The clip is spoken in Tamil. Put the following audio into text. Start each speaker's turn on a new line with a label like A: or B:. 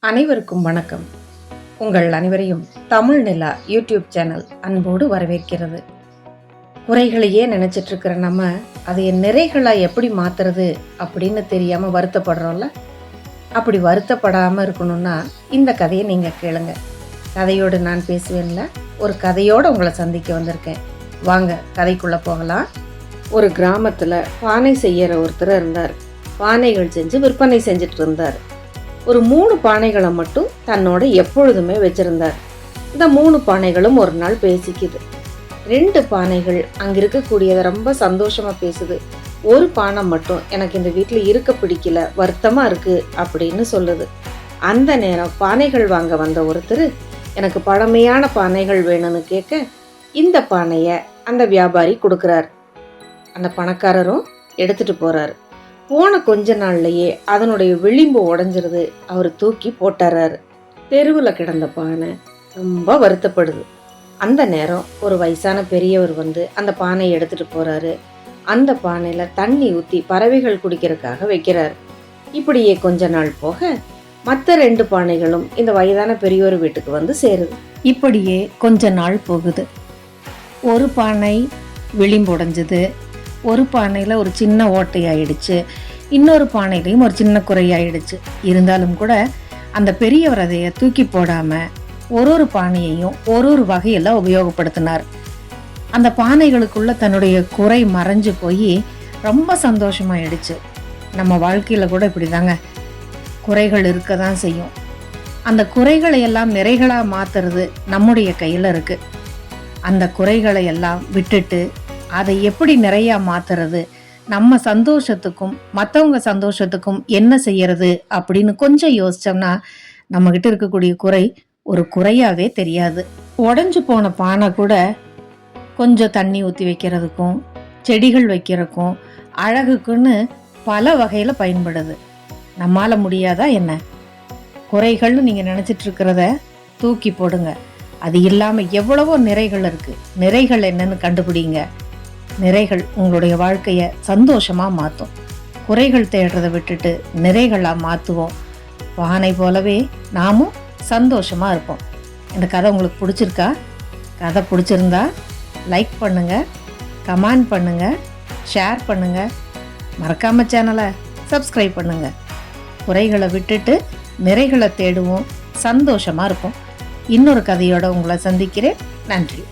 A: அனைவருக்கும் வணக்கம். உங்கள் அனைவரையும் தமிழ் நிலா யூடியூப் சேனல் அன்போடு வரவேற்கிறது. குறைகளையே நினைச்சிட்டு இருக்கிற நம்ம அதை நிறைகளாக எப்படி மாத்துறது அப்படின்னு தெரியாம வருத்தப்படுறோம்ல. அப்படி வருத்தப்படாமல் இருக்கணும்னா இந்த கதையை நீங்க கேளுங்க. கதையோடு நான் பேசுவேன்ல, ஒரு கதையோடு உங்களை சந்திக்க வந்திருக்கேன். வாங்க கதைக்குள்ள போகலாம். ஒரு கிராமத்துல பானை செய்யற ஒருத்தர் இருந்தார். பானைகள் செஞ்சு விற்பனை செஞ்சுட்டு இருந்தார். ஒரு 3 பானைகளை மட்டும் தன்னோட எப்பொழுதுமே வச்சிருந்தார். இந்த 3 பானைகளும் ஒரு நாள் பேசிக்குது. 2 பானைகள் அங்க இருக்கக்கூடியதை ரொம்ப சந்தோஷமா பேசுது. ஒரு பானை மட்டும் எனக்கு இந்த வீட்டில் இருக்க பிடிக்கல, வருத்தமா இருக்கு அப்படின்னு சொல்லுது. அந்த நேரம் பானைகள் வாங்க வந்த ஒருத்தர் எனக்கு பழமையான பானைகள் வேணும்னு கேட்க, இந்த பானைய அந்த வியாபாரி கொடுக்குறார். அந்த பணக்காரரும் எடுத்துட்டு போறாரு. போன கொஞ்ச நாள்லயே அதனுடைய விளிம்பு உடஞ்சிருது. அவர் தூக்கி போட்டுறாரு. தெருவில் கிடந்த பானை ரொம்ப வருத்தப்படுது. அந்த நேரம் ஒரு வயசான பெரியவர் வந்து அந்த பானையை எடுத்துட்டு போறாரு. அந்த பானையில தண்ணி ஊத்தி பறவைகள் குடிக்கிறதுக்காக வைக்கிறாரு. இப்படியே கொஞ்ச நாள் போக மற்ற 2 பானைகளும் இந்த வயதான பெரியவர் வீட்டுக்கு வந்து சேருது. இப்படியே கொஞ்ச நாள் போகுது. ஒரு பானை விளிம்பு உடைஞ்சது, ஒரு பானையில் ஒரு சின்ன ஓட்டையாயிடுச்சு, இன்னொரு பானையிலையும் ஒரு சின்ன குறையாயிடுச்சு. இருந்தாலும் கூட அந்த பெரியவர் அதைய தூக்கி போடாமல் ஒரு பானையையும் ஒரு வகையில் உபயோகப்படுத்தினார். அந்த பானைகளுக்குள்ள தன்னுடைய குறை மறைஞ்சு போய் ரொம்ப சந்தோஷமாயிடுச்சு. நம்ம வாழ்க்கையில் கூட இப்படி தாங்க, குறைகள் இருக்க தான் செய்யும். அந்த குறைகளை எல்லாம் நிறைகளாக மாற்றுறது நம்முடைய கையில் இருக்குது. அந்த குறைகளை எல்லாம் விட்டுட்டு அதை எப்படி நிறைய மாத்துறது, நம்ம சந்தோஷத்துக்கும் மற்றவங்க சந்தோஷத்துக்கும் என்ன செய்யறது அப்படின்னு கொஞ்சம் யோசிச்சோம்னா நம்ம கிட்ட இருக்கக்கூடிய குறை ஒரு குறையாவே தெரியாது. உடஞ்சு போன பானை கூட கொஞ்சம் தண்ணி ஊற்றி வைக்கிறதுக்கும் செடிகள் வைக்கிறதுக்கும் அழகுக்குன்னு பல வகையில பயன்படுது. நம்மால முடியாதா என்ன? குறைகள்னு நீங்க நினைச்சிட்டு இருக்கிறத தூக்கி போடுங்க. அது இல்லாம எவ்வளவோ நிறைகள் இருக்கு. நிறைகள் என்னன்னு கண்டுபிடிங்க. நிறைகள் உங்களுடைய வாழ்க்கையை சந்தோஷமா மாற்றும். குறைகள் தேடுறதை விட்டுட்டு நிறைகளாக மாற்றுவோம். பானை போலவே நாமும் சந்தோஷமா இருப்போம். இந்த கதை உங்களுக்கு பிடிச்சிருக்கா? கதை பிடிச்சிருந்தா லைக் பண்ணுங்க, கமெண்ட் பண்ணுங்க, ஷேர் பண்ணுங்க, மறக்காம சேனலை சப்ஸ்கிரைப் பண்ணுங்க. குறைகளை விட்டுட்டு நிறைகளை தேடுவோம், சந்தோஷமா இருப்போம். இன்னொரு கதையோட உங்களை சந்திக்கிறேன். நன்றி.